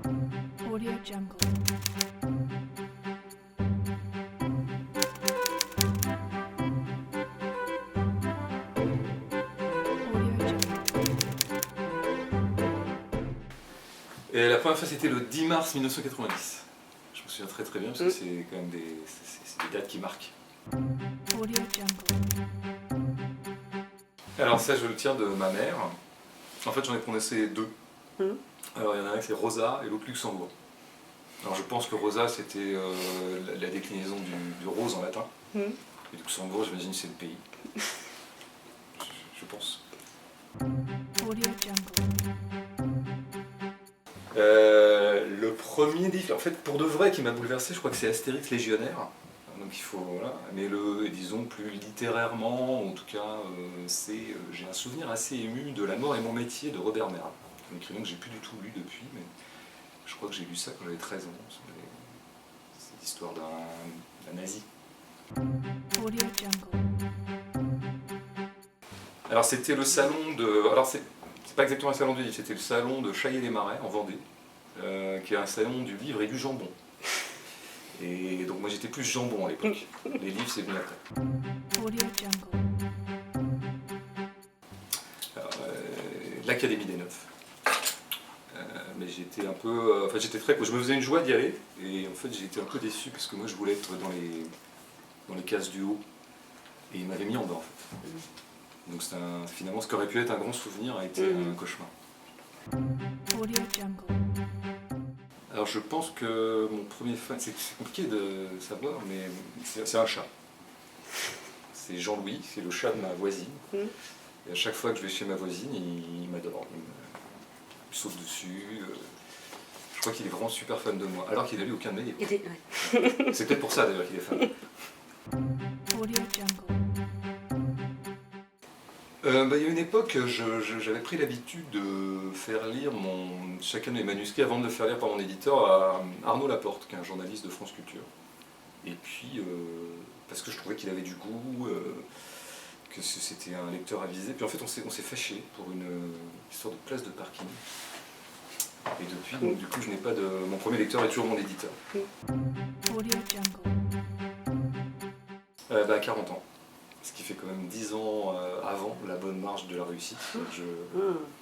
Audio Jungle. Audio Jungle. Et la première fois, c'était le 10 mars 1990. Je me souviens très très bien parce que c'est quand même c'est des dates qui marquent. Audio Jungle. Alors ça, je le tiens de ma mère. En fait, j'en ai prononcé deux. Alors il y en a un qui c'est Rosa et l'autre Luxembourg. Alors je pense que Rosa, c'était la déclinaison du rose en latin. Et Luxembourg, j'imagine, c'est le pays. Je pense. Audio Jungle. Le premier livre, en fait, pour de vrai, qui m'a bouleversé, je crois que c'est Astérix Légionnaire. Donc il faut, voilà. Mais disons plus littérairement, en tout cas, j'ai un souvenir assez ému de La mort et mon métier de Robert Merle. Un écrivain que j'ai plus du tout lu depuis, mais je crois que j'ai lu ça quand j'avais 13 ans. C'est l'histoire d'un nazi. Audio Jungle. Alors c'était le salon de... Alors c'est pas exactement un salon du livre, c'était le salon de Chaillé-les-Marais en Vendée, qui est un salon du livre et du jambon. Et donc moi j'étais plus jambon à l'époque. Les livres c'est venu après. Audio Jungle. Alors, l'Académie des Neufs. Mais j'étais un peu... enfin j'étais très... Je me faisais une joie d'y aller, et en fait j'ai été un peu déçu parce que moi je voulais être dans les cases du haut. Et il m'avait mis en bas en fait. Donc finalement ce qui aurait pu être un grand souvenir a été un cauchemar. Audio Jungle. Alors je pense que mon premier fan, c'est compliqué de savoir, mais c'est un chat. C'est Jean-Louis, c'est le chat de ma voisine. Et à chaque fois que je vais chez ma voisine, il m'adore. Il me saute dessus. Je crois qu'il est vraiment super fan de moi, alors qu'il n'a lu aucun de mes livres. C'est peut-être pour ça d'ailleurs qu'il est fan. Audio Jungle. Il y a une époque, j'avais pris l'habitude de faire lire chacun de mes manuscrits avant de le faire lire par mon éditeur à Arnaud Laporte, qui est un journaliste de France Culture. Et puis, parce que je trouvais qu'il avait du goût, que c'était un lecteur avisé. Puis en fait, on s'est fâché pour une histoire de place de parking. Et depuis, donc, du coup, je n'ai pas de... Mon premier lecteur est toujours mon éditeur. Audio Jungle. 40 ans. Ce qui fait quand même 10 ans avant la bonne marge de la réussite. Je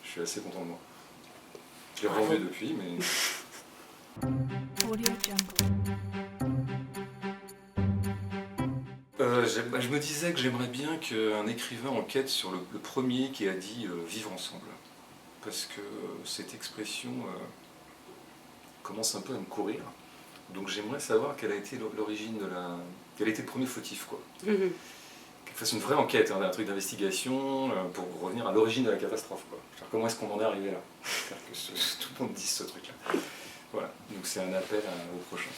suis assez content de moi. Je l'ai revendu depuis, mais... Audio Jungle. Je me disais que j'aimerais bien qu'un écrivain enquête sur le premier qui a dit vivre ensemble. Parce que cette expression commence un peu à me courir. Donc j'aimerais savoir quelle a été l'origine de la... Quel a été le premier fautif, quoi. Qu'il fasse une vraie enquête, hein, un truc d'investigation pour revenir à l'origine de la catastrophe, quoi. Genre, comment est-ce qu'on en est arrivé là? Que tout le monde dise ce truc-là. Voilà, donc c'est un appel au prochain.